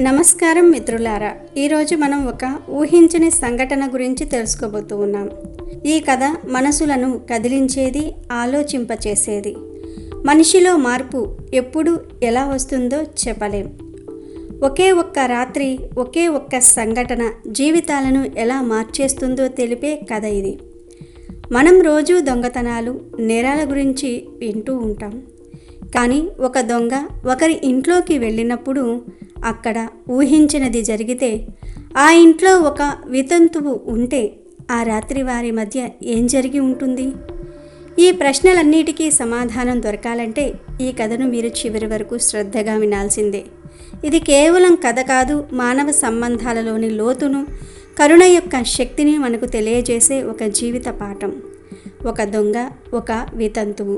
నమస్కారం మిత్రులారా, ఈరోజు మనం ఒక ఊహించని సంఘటన గురించి తెలుసుకోబోతూ ఉన్నాం. ఈ కథ మనసులను కదిలించేది, ఆలోచింపచేసేది. మనిషిలో మార్పు ఎప్పుడు ఎలా వస్తుందో చెప్పలేం. ఒకే ఒక్క రాత్రి, ఒకే ఒక్క సంఘటన జీవితాలను ఎలా మార్చేస్తుందో తెలిపే కథ ఇది. మనం రోజూ దొంగతనాలు, నేరాల గురించి వింటూ ఉంటాం. కానీ ఒక దొంగ ఒకరి ఇంట్లోకి వెళ్ళినప్పుడు అక్కడ ఊహించినది జరిగితే, ఆ ఇంట్లో ఒక వితంతువు ఉంటే ఆ రాత్రి వారి మధ్య ఏం జరిగి ఉంటుంది? ఈ ప్రశ్నలన్నిటికీ సమాధానం దొరకాలంటే ఈ కథను మీరు చివరి వరకు శ్రద్ధగా వినాల్సిందే. ఇది కేవలం కథ కాదు, మానవ సంబంధాలలోని లోతును, కరుణ యొక్క శక్తిని మనకు తెలియజేసే ఒక జీవిత పాఠం. ఒక దొంగ, ఒక వితంతువు,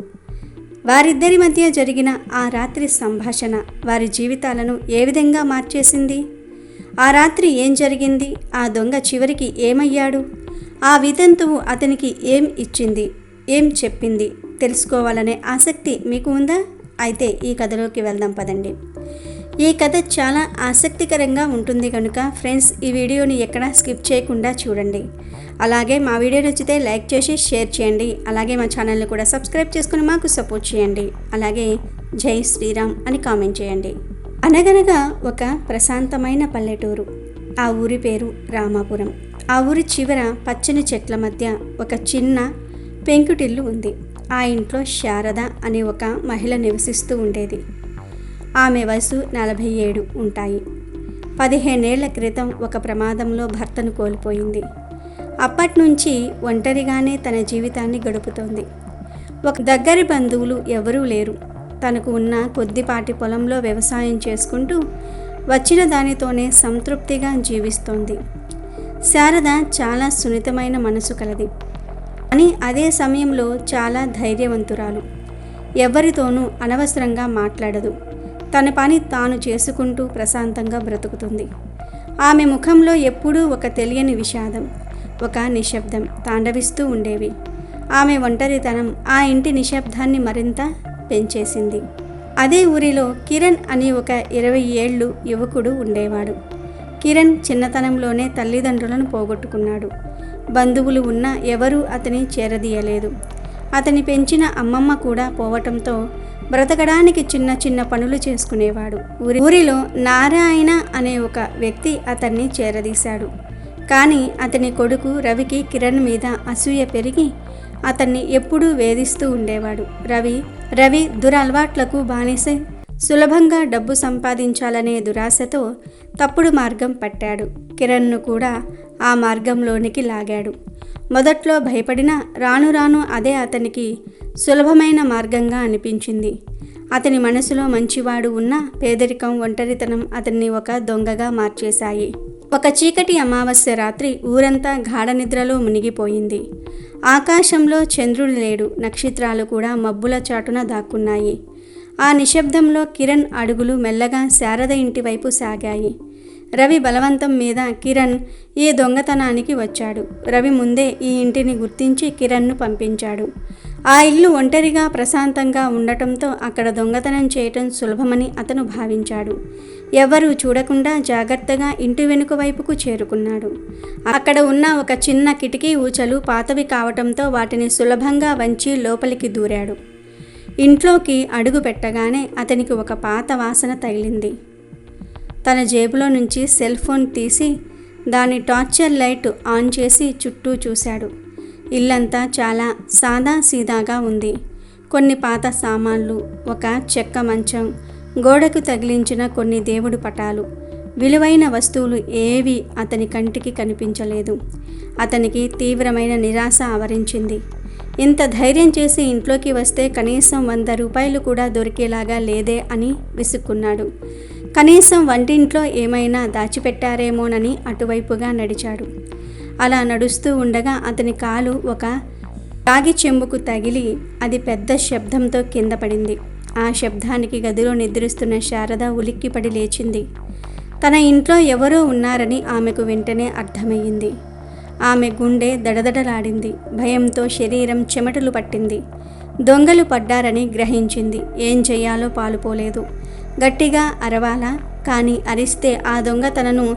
వారిద్దరి మధ్య జరిగిన ఆ రాత్రి సంభాషణ వారి జీవితాలను ఏ విధంగా మార్చేసింది? ఆ రాత్రి ఏం జరిగింది? ఆ దొంగ చివరికి ఏమయ్యాడు? ఆ వితంతువు అతనికి ఏం ఇచ్చింది, ఏం చెప్పింది? తెలుసుకోవాలనే ఆసక్తి మీకు ఉందా? అయితే ఈ కథలోకి వెళ్దాం పదండి. ఈ కథ చాలా ఆసక్తికరంగా ఉంటుంది కనుక ఫ్రెండ్స్, ఈ వీడియోని ఎక్కడా స్కిప్ చేయకుండా చూడండి. అలాగే మా వీడియో నచ్చితే లైక్ చేసి షేర్ చేయండి. అలాగే మా ఛానల్ని కూడా సబ్స్క్రైబ్ చేసుకుని మాకు సపోర్ట్ చేయండి. అలాగే జై శ్రీరామ్ అని కామెంట్ చేయండి. అనగనగా ఒక ప్రశాంతమైన పల్లెటూరు. ఆ ఊరి పేరు రామాపురం. ఆ ఊరి చివర పచ్చని చెట్ల మధ్య ఒక చిన్న పెంకుటిల్లు ఉంది. ఆ ఇంట్లో శారద అనే ఒక మహిళ నివసిస్తూ ఉండేది. ఆమె వయసు 47 ఉంటాయి. 15 ఏళ్ల క్రితం ఒక ప్రమాదంలో భర్తను కోల్పోయింది. అప్పట్నుంచి ఒంటరిగానే తన జీవితాన్ని గడుపుతోంది. ఒక దగ్గరి బంధువులు ఎవరూ లేరు. తనకు ఉన్న కొద్దిపాటి పొలంలో వ్యవసాయం చేసుకుంటూ వచ్చిన దానితోనే సంతృప్తిగా జీవిస్తోంది. శారద చాలా సున్నితమైన మనసు కలది, కానీ అదే సమయంలో చాలా ధైర్యవంతురాలు. ఎవరితోనూ అనవసరంగా మాట్లాడదు. తన పని తాను చేసుకుంటూ ప్రశాంతంగా బ్రతుకుతుంది. ఆమె ముఖంలో ఎప్పుడూ ఒక తెలియని విషాదం, ఒక నిశ్శబ్దం తాండవిస్తూ ఉండేవి. ఆమె ఒంటరితనం ఆ ఇంటి నిశ్శబ్దాన్ని మరింత పెంచేసింది. అదే ఊరిలో కిరణ్ అని ఒక 20 ఏళ్ళు యువకుడు ఉండేవాడు. కిరణ్ చిన్నతనంలోనే తల్లిదండ్రులను పోగొట్టుకున్నాడు. బంధువులు ఉన్నా ఎవరూ అతని చేరదీయలేదు. అతని పెంచిన అమ్మమ్మ కూడా పోవటంతో బ్రతకడానికి చిన్న చిన్న పనులు చేసుకునేవాడు. ఊరిలో నారాయణ అనే ఒక వ్యక్తి అతన్ని చేరదీశాడు. కానీ అతని కొడుకు రవికి కిరణ్ మీద అసూయ పెరిగి అతన్ని ఎప్పుడూ వేధిస్తూ ఉండేవాడు. రవి దురలవాట్లకు బానిసై సులభంగా డబ్బు సంపాదించాలనే దురాశతో తప్పుడు మార్గం పట్టాడు. కిరణ్ను కూడా ఆ మార్గంలోనికి లాగాడు. మొదట్లో భయపడినా రాను రాను అదే అతనికి సులభమైన మార్గంగా అనిపించింది. అతని మనసులో మంచివాడు ఉన్న పేదరికం, ఒంటరితనం అతన్ని ఒక దొంగగా మార్చేశాయి. ఒక చీకటి అమావాస్య రాత్రి ఊరంతా గాఢ నిద్రలో మునిగిపోయింది. ఆకాశంలో చంద్రుడు లేడు. నక్షత్రాలు కూడా మబ్బుల చాటున దాక్కున్నాయి. ఆ నిశ్శబ్దంలో కిరణ్ అడుగులు మెల్లగా శారద ఇంటి వైపు సాగాయి. రవి బలవంతం మీద కిరణ్ ఈ దొంగతనానికి వచ్చాడు. రవి ముందే ఈ ఇంటిని గుర్తించి కిరణ్ను పంపించాడు. ఆ ఇల్లు ఒంటరిగా ప్రశాంతంగా ఉండటంతో అక్కడ దొంగతనం చేయటం సులభమని అతను భావించాడు. ఎవరూ చూడకుండా జాగ్రత్తగా ఇంటి వెనుక వైపుకు చేరుకున్నాడు. అక్కడ ఉన్న ఒక చిన్న కిటికీ ఊచలు పాతవి కావటంతో వాటిని సులభంగా వంచి లోపలికి దూరాడు. ఇంట్లోకి అడుగు పెట్టగానే అతనికి ఒక పాత వాసన తగిలింది. తన జేబులో నుంచి సెల్ ఫోన్ తీసి దాని టార్చర్ లైట్ ఆన్ చేసి చుట్టూ చూశాడు. ఇల్లంతా చాలా సాదాసీదాగా ఉంది. కొన్ని పాత సామాన్లు, ఒక చెక్క మంచం, గోడకు తగిలించిన కొన్ని దేవుడు పటాలు, విలువైన వస్తువులు ఏవి అతని కంటికి కనిపించలేదు. అతనికి తీవ్రమైన నిరాశ ఆవరించింది. ఇంత ధైర్యం చేసి ఇంట్లోకి వస్తే కనీసం 100 రూపాయలు కూడా దొరికేలాగా లేదే అని విసుక్కున్నాడు. కనీసం వంటింట్లో ఏమైనా దాచిపెట్టారేమోనని అటువైపుగా నడిచాడు. అలా నడుస్తూ ఉండగా అతని కాలు ఒక రాగి చెంబుకు తగిలి అది పెద్ద శబ్దంతో కింద పడింది. ఆ శబ్దానికి గదిలో నిద్రిస్తున్న శారద ఉలిక్కిపడి లేచింది. తన ఇంట్లో ఎవరో ఉన్నారని ఆమెకు వెంటనే అర్థమయ్యింది. ఆమె గుండె దడదడలాడింది. భయంతో శరీరం చెమటలు పట్టింది. దొంగలు పడ్డారని గ్రహించింది. ఏం చెయ్యాలో పాలుపోలేదు. గట్టిగా అరవాలా, కానీ అరిస్తే ఆ దొంగ తనను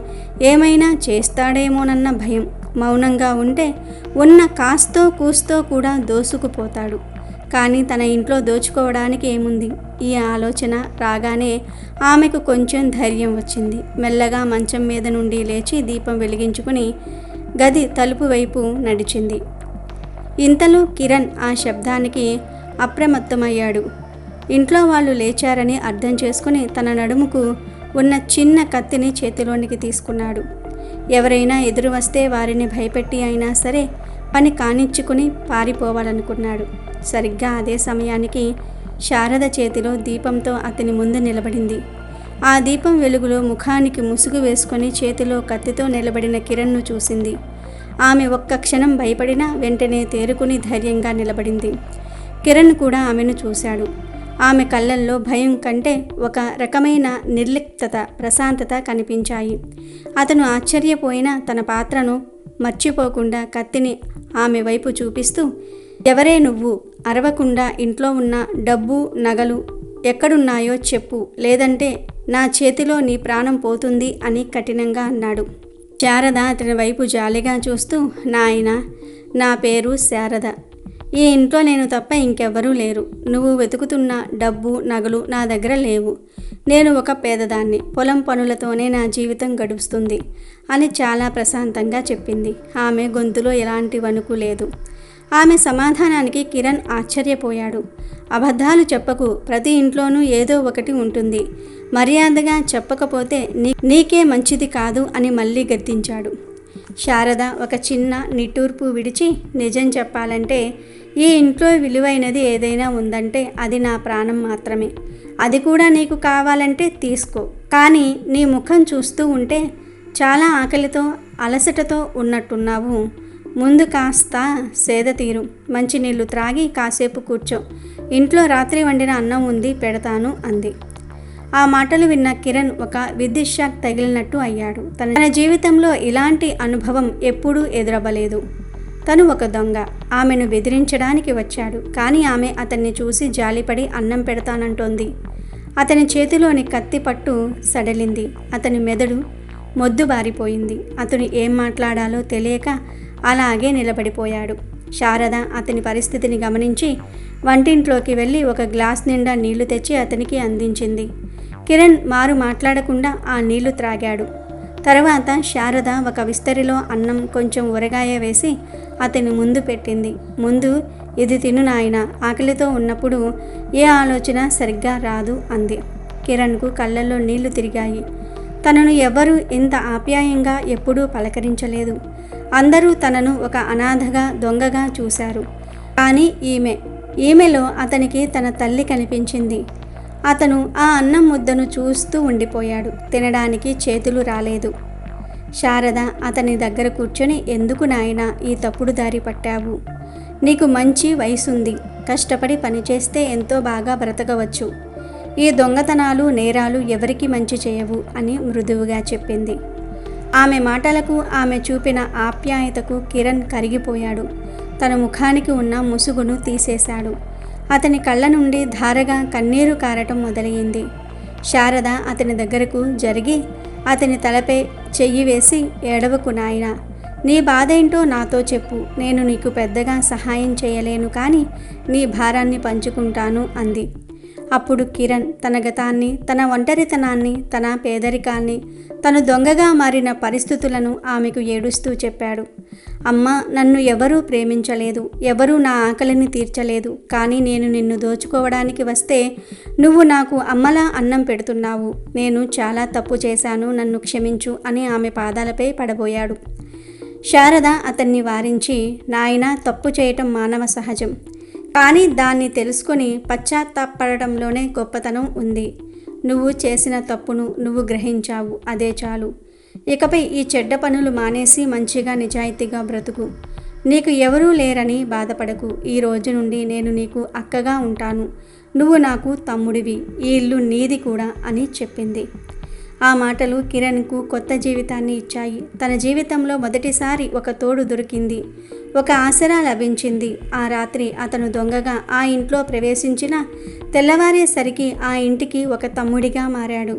ఏమైనా చేస్తాడేమోనన్న భయం. మౌనంగా ఉంటే ఉన్న కాస్తో కూస్తో కూడా దోసుకుపోతాడు. కానీ తన ఇంట్లో దోచుకోవడానికి ఏముంది? ఈ ఆలోచన రాగానే ఆమెకు కొంచెం ధైర్యం వచ్చింది. మెల్లగా మంచం మీద నుండి లేచి దీపం వెలిగించుకుని గది తలుపు వైపు నడిచింది. ఇంతలో కిరణ్ ఆ శబ్దానికి అప్రమత్తమయ్యాడు. ఇంట్లో వాళ్ళు లేచారని అర్థం చేసుకుని తన నడుముకు ఉన్న చిన్న కత్తిని చేతిలోనికి తీసుకున్నాడు. ఎవరైనా ఎదురు వస్తే వారిని భయపెట్టి అయినా సరే పని కానిచ్చుకుని పారిపోవాలనుకున్నాడు. సరిగ్గా అదే సమయానికి శారద చేతిలో దీపంతో అతని ముందు నిలబడింది. ఆ దీపం వెలుగులో ముఖానికి ముసుగు వేసుకొని చేతిలో కత్తితో నిలబడిన కిరణ్ను చూసింది. ఆమె ఒక్క క్షణం భయపడినా వెంటనే తేరుకుని ధైర్యంగా నిలబడింది. కిరణ్ కూడా ఆమెను చూశాడు. ఆమె కళ్ళల్లో భయం కంటే ఒక రకమైన నిర్లిప్తత, ప్రశాంతత కనిపించాయి. అతను ఆశ్చర్యపోయినా తన పాత్రను మర్చిపోకుండా కత్తిని ఆమె వైపు చూపిస్తూ, ఎవరే నువ్వు? అరవకుండా ఇంట్లో ఉన్న డబ్బు, నగలు ఎక్కడున్నాయో చెప్పు, లేదంటే నా చేతిలో నీ ప్రాణం పోతుంది అని కఠినంగా అన్నాడు. శారద అతని వైపు జాలిగా చూస్తూ, నాయనా, నా పేరు శారద. ఈ ఇంట్లో నేను తప్ప ఇంకెవ్వరూ లేరు. నువ్వు వెతుకుతున్న డబ్బు, నగలు నా దగ్గర లేవు. నేను ఒక పేదదాన్ని. పొలం పనులతోనే నా జీవితం గడుస్తుంది అని చాలా ప్రశాంతంగా చెప్పింది. ఆమె గొంతులో ఎలాంటి వణుకు లేదు. ఆమె సమాధానానికి కిరణ్ ఆశ్చర్యపోయాడు. అబద్ధాలు చెప్పకు, ప్రతి ఇంట్లోనూ ఏదో ఒకటి ఉంటుంది. మర్యాదగా చెప్పకపోతే నీకే మంచిది కాదు అని మళ్ళీ గద్దించాడు. శారద ఒక చిన్న నిట్టూర్పు విడిచి, నిజం చెప్పాలంటే ఈ ఇంట్లో విలువైనది ఏదైనా ఉందంటే అది నా ప్రాణం మాత్రమే. అది కూడా నీకు కావాలంటే తీసుకో. కానీ నీ ముఖం చూస్తూ ఉంటే చాలా ఆకలితో, అలసటతో ఉన్నట్టున్నావు. ముందు కాస్త సేద తీరు, మంచినీళ్ళు త్రాగి కాసేపు కూర్చో. ఇంట్లో రాత్రి వండిన అన్నం ఉంది, పెడతాను అంది. ఆ మాటలు విన్న కిరణ్ ఒక విద్యుత్ షాక్ తగిలినట్టు అయ్యాడు. తన జీవితంలో ఇలాంటి అనుభవం ఎప్పుడూ ఎదురవ్వలేదు. తను ఒక దొంగ. ఆమెను బెదిరించడానికి వచ్చాడు. కానీ ఆమె అతన్ని చూసి జాలిపడి అన్నం పెడతానంటోంది. అతని చేతిలోని కత్తి పట్టు సడలింది. అతని మెదడు మొద్దుబారిపోయింది. అతను ఏం మాట్లాడాలో తెలియక అలాగే నిలబడిపోయాడు. శారద అతని పరిస్థితిని గమనించి వంటింట్లోకి వెళ్ళి ఒక గ్లాస్ నిండా నీళ్లు తెచ్చి అతనికి అందించింది. కిరణ్ మారు మాట్లాడకుండా ఆ నీళ్లు త్రాగాడు. తర్వాత శారద ఒక విస్తరిలో అన్నం, కొంచెం ఊరగాయ వేసి అతని ముందు పెట్టింది. ముందు ఇది తిను నాయనా, ఆకలితో ఉన్నప్పుడు ఏ ఆలోచన సరిగ్గా రాదు అంది. కిరణ్కు కళ్ళల్లో నీళ్లు తిరిగాయి. తనను ఎవ్వరూ ఇంత ఆప్యాయంగా ఎప్పుడూ పలకరించలేదు. అందరూ తనను ఒక అనాథగా, దొంగగా చూశారు. కానీ ఈమెలో అతనికి తన తల్లి కనిపించింది. అతను ఆ అన్నం ముద్దను చూస్తూ ఉండిపోయాడు. తినడానికి చేతులు రాలేదు. శారద అతని దగ్గర కూర్చొని, ఎందుకు నాయనా ఈ తప్పుడు దారి పట్టావు? నీకు మంచి వయసుంది. కష్టపడి పనిచేస్తే ఎంతో బాగా బ్రతకవచ్చు. ఈ దొంగతనాలు, నేరాలు ఎవరికి మంచి చేయవు అని మృదువుగా చెప్పింది. ఆమె మాటలకు, ఆమె చూపిన ఆప్యాయతకు కిరణ్ కరిగిపోయాడు. తన ముఖానికి ఉన్న ముసుగును తీసేశాడు. అతని కళ్ళ నుండి ధారగా కన్నీరు కారటం మొదలయ్యింది. శారద అతని దగ్గరకు జరిగి అతని తలపై చెయ్యి వేసి, ఏడవకు నాయనా, నీ బాధేంటో నాతో చెప్పు. నేను నీకు పెద్దగా సహాయం చేయలేను, కానీ నీ భారాన్ని పంచుకుంటాను అంది. అప్పుడు కిరణ్ తన గతాన్ని, తన ఒంటరితనాన్ని, తన పేదరికాన్ని, తను దొంగగా మారిన పరిస్థితులను ఆమెకు ఏడుస్తూ చెప్పాడు. అమ్మా, నన్ను ఎవరూ ప్రేమించలేదు, ఎవరూ నా ఆకలిని తీర్చలేదు. కానీ నేను నిన్ను దోచుకోవడానికి వస్తే నువ్వు నాకు అమ్మలా అన్నం పెడుతున్నావు. నేను చాలా తప్పు చేశాను, నన్ను క్షమించు అని ఆమె పాదాలపై పడబోయాడు. శారద అతన్ని వారించి, నాయనా, తప్పు చేయటం మానవ సహజం. కానీ దాన్ని తెలుసుకొని పశ్చాత్తాపడటంలోనే గొప్పతనం ఉంది. నువ్వు చేసిన తప్పును నువ్వు గ్రహించావు, అదే చాలు. ఇకపై ఈ చెడ్డ పనులు మానేసి మంచిగా, నిజాయితీగా బ్రతుకు. నీకు ఎవరూ లేరని బాధపడకు. ఈ రోజు నుండి నేను నీకు అక్కగా ఉంటాను. నువ్వు నాకు తమ్ముడివి. ఈ ఇల్లు నీది కూడా అని చెప్పింది. ఆ మాటలు కిరణ్కు కొత్త జీవితాన్ని ఇచ్చాయి. తన జీవితంలో మొదటిసారి ఒక తోడు దొరికింది, ఒక ఆసరా లభించింది. ఆ రాత్రి అతను దొంగగా ఆ ఇంట్లో ప్రవేశించిన తెల్లవారేసరికి ఆ ఇంటికి ఒక తమ్ముడిగా మారాడు.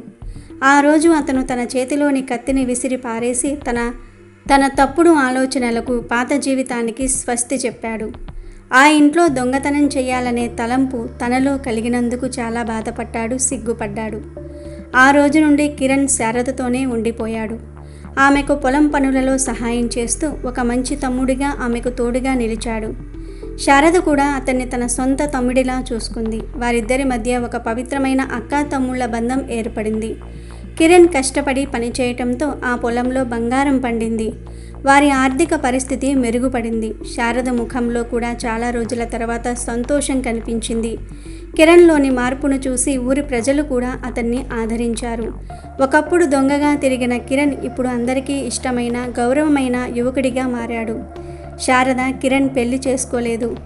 ఆ రోజు అతను తన చేతిలోని కత్తిని విసిరి పారేసి తన తప్పుడు ఆలోచనలకు, పాత జీవితానికి స్వస్తి చెప్పాడు. ఆ ఇంట్లో దొంగతనం చేయాలనే తలంపు తనలో కలిగినందుకు చాలా బాధపడ్డాడు, సిగ్గుపడ్డాడు. ఆ రోజు నుండి కిరణ్ శారదతోనే ఉండిపోయాడు. ఆమెకు పొలం పనులలో సహాయం చేస్తూ ఒక మంచి తమ్ముడిగా ఆమెకు తోడుగా నిలిచాడు. శారద కూడా అతన్ని తన సొంత తమ్ముడిలా చూసుకుంది. వారిద్దరి మధ్య ఒక పవిత్రమైన అక్కా తమ్ముళ్ల బంధం ఏర్పడింది. కిరణ్ కష్టపడి పనిచేయటంతో ఆ పొలంలో బంగారం పండింది. వారి ఆర్థిక పరిస్థితి మెరుగుపడింది. శారద ముఖంలో కూడా చాలా రోజుల తర్వాత సంతోషం కనిపించింది. కిరణ్లోని మార్పును చూసి ఊరి ప్రజలు కూడా అతన్ని ఆదరించారు. ఒకప్పుడు దొంగగా తిరిగిన కిరణ్ ఇప్పుడు అందరికీ ఇష్టమైన, గౌరవమైన యువకుడిగా మారాడు. శారద, కిరణ్ పెళ్లి చేసుకోలేదు.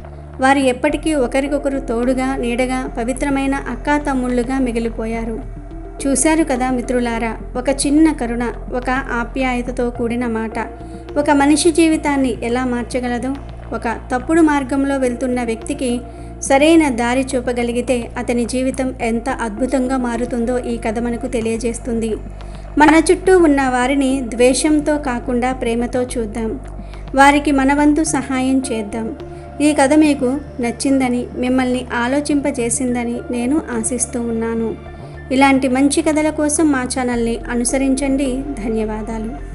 వారు ఎప్పటికీ ఒకరికొకరు తోడుగా, నీడగా, పవిత్రమైన అక్కా తమ్ముళ్ళుగా మిగిలిపోయారు. చూశారు కదా మిత్రులారా, ఒక చిన్న కరుణ, ఒక ఆప్యాయతతో కూడిన మాట ఒక మనిషి జీవితాన్ని ఎలా మార్చగలదో. ఒక తప్పుడు మార్గంలో వెళ్తున్న వ్యక్తికి సరైన దారి చూపగలిగితే అతని జీవితం ఎంత అద్భుతంగా మారుతుందో ఈ కథ మనకు తెలియజేస్తుంది. మన చుట్టూ ఉన్న వారిని ద్వేషంతో కాకుండా ప్రేమతో చూద్దాం. వారికి మన వంతు సహాయం చేద్దాం. ఈ కథ మీకు నచ్చిందని, మిమ్మల్ని ఆలోచింపజేసిందని నేను ఆశిస్తూ ఉన్నాను. ఇలాంటి మంచి కథల కోసం మా ఛానల్ని అనుసరించండి. ధన్యవాదాలు.